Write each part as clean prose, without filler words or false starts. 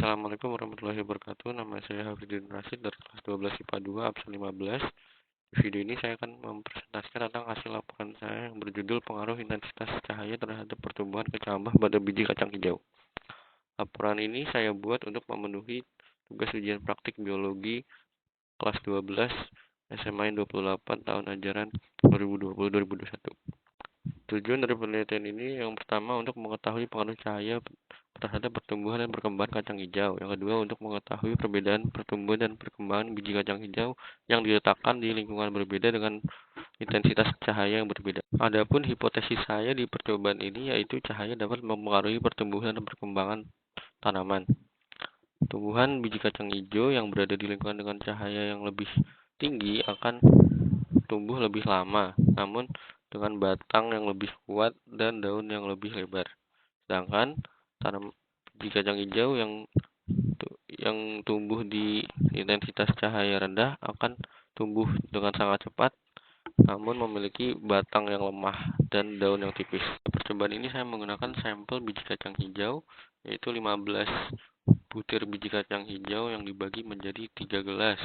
Assalamualaikum warahmatullahi wabarakatuh. Nama saya Hafidin Rashid dari kelas 12 IPA 2 absen 15. Di video ini saya akan mempresentasikan tentang hasil laporan saya yang berjudul pengaruh intensitas cahaya terhadap pertumbuhan kecambah pada biji kacang hijau. Laporan ini saya buat untuk memenuhi tugas ujian praktik biologi kelas 12 SMA 28 tahun ajaran 2020-2021. Tujuan dari penelitian ini yang pertama untuk mengetahui pengaruh cahaya terhadap pertumbuhan dan perkembangan kacang hijau. Yang kedua untuk mengetahui perbedaan pertumbuhan dan perkembangan biji kacang hijau yang diletakkan di lingkungan berbeda dengan intensitas cahaya yang berbeda. Adapun hipotesis saya di percobaan ini yaitu cahaya dapat mempengaruhi pertumbuhan dan perkembangan tanaman. Tumbuhan biji kacang hijau yang berada di lingkungan dengan cahaya yang lebih tinggi akan tumbuh lebih lama, namun dengan batang yang lebih kuat dan daun yang lebih lebar. Sedangkan tanam biji kacang hijau yang tumbuh di intensitas cahaya rendah akan tumbuh dengan sangat cepat, namun memiliki batang yang lemah dan daun yang tipis. Percobaan ini saya menggunakan sampel biji kacang hijau, yaitu 15 butir biji kacang hijau yang dibagi menjadi 3 gelas.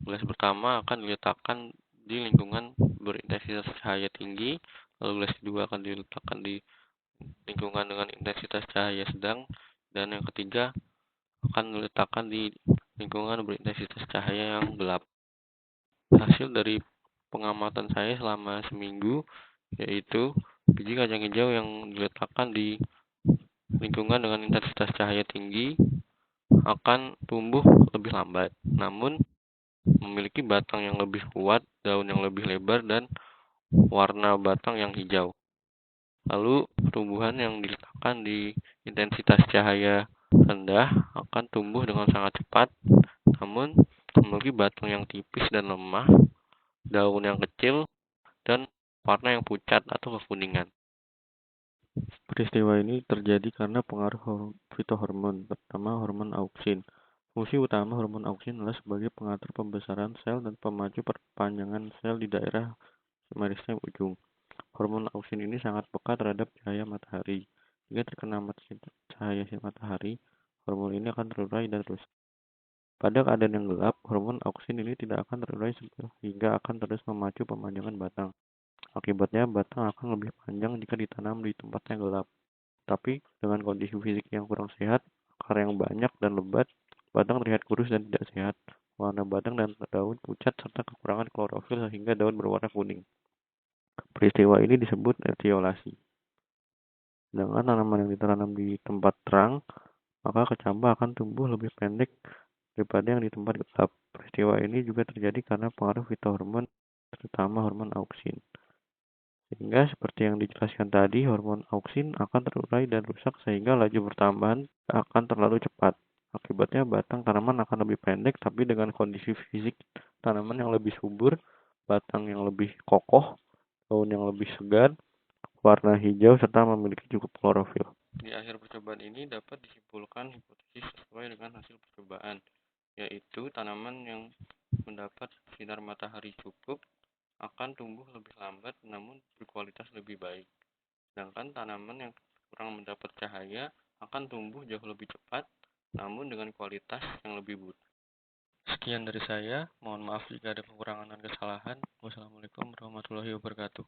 Gelas pertama akan diletakkan di lingkungan berintensitas cahaya tinggi, lalu gelas kedua akan diletakkan di lingkungan dengan intensitas cahaya sedang, dan yang ketiga akan diletakkan di lingkungan berintensitas cahaya yang gelap. Hasil dari pengamatan saya selama seminggu yaitu biji kacang hijau yang diletakkan di lingkungan dengan intensitas cahaya tinggi akan tumbuh lebih lambat, namun memiliki batang yang lebih kuat, daun yang lebih lebar, dan warna batang yang hijau. Lalu tumbuhan yang diletakkan di intensitas cahaya rendah akan tumbuh dengan sangat cepat, namun memiliki batang yang tipis dan lemah, daun yang kecil, dan warna yang pucat atau kekuningan. Peristiwa ini terjadi karena pengaruh fitohormon, terutama hormon auksin. Fungsi utama hormon auksin adalah sebagai pengatur pembesaran sel dan pemacu perpanjangan sel di daerah meristem ujung. Hormon auksin ini sangat peka terhadap cahaya matahari. Jika terkena cahaya matahari, hormon ini akan terurai dan rusak. Pada keadaan yang gelap, hormon auksin ini tidak akan terurai sehingga akan terus memacu pemanjangan batang. Akibatnya, batang akan lebih panjang jika ditanam di tempat yang gelap. Tapi, dengan kondisi fisik yang kurang sehat, akar yang banyak dan lebat, batang terlihat kurus dan tidak sehat. Warna batang dan daun pucat serta kekurangan klorofil sehingga daun berwarna kuning. Peristiwa ini disebut etiolasi. Dengan tanaman yang ditanam di tempat terang, maka kecambah akan tumbuh lebih pendek daripada yang di tempat gelap. Peristiwa ini juga terjadi karena pengaruh fitohormon, terutama hormon auksin. Sehingga seperti yang dijelaskan tadi, hormon auksin akan terurai dan rusak sehingga laju pertambahan akan terlalu cepat. Akibatnya batang tanaman akan lebih pendek, tapi dengan kondisi fisik tanaman yang lebih subur, batang yang lebih kokoh, daun yang lebih segar, warna hijau, serta memiliki cukup klorofil. Di akhir percobaan ini dapat disimpulkan hipotesis sesuai dengan hasil percobaan, yaitu tanaman yang mendapat sinar matahari cukup akan tumbuh lebih lambat namun berkualitas lebih baik. Sedangkan tanaman yang kurang mendapat cahaya akan tumbuh jauh lebih cepat namun dengan kualitas yang lebih buruk. Sekian dari saya, mohon maaf jika ada kekurangan dan kesalahan. Wassalamualaikum warahmatullahi wabarakatuh.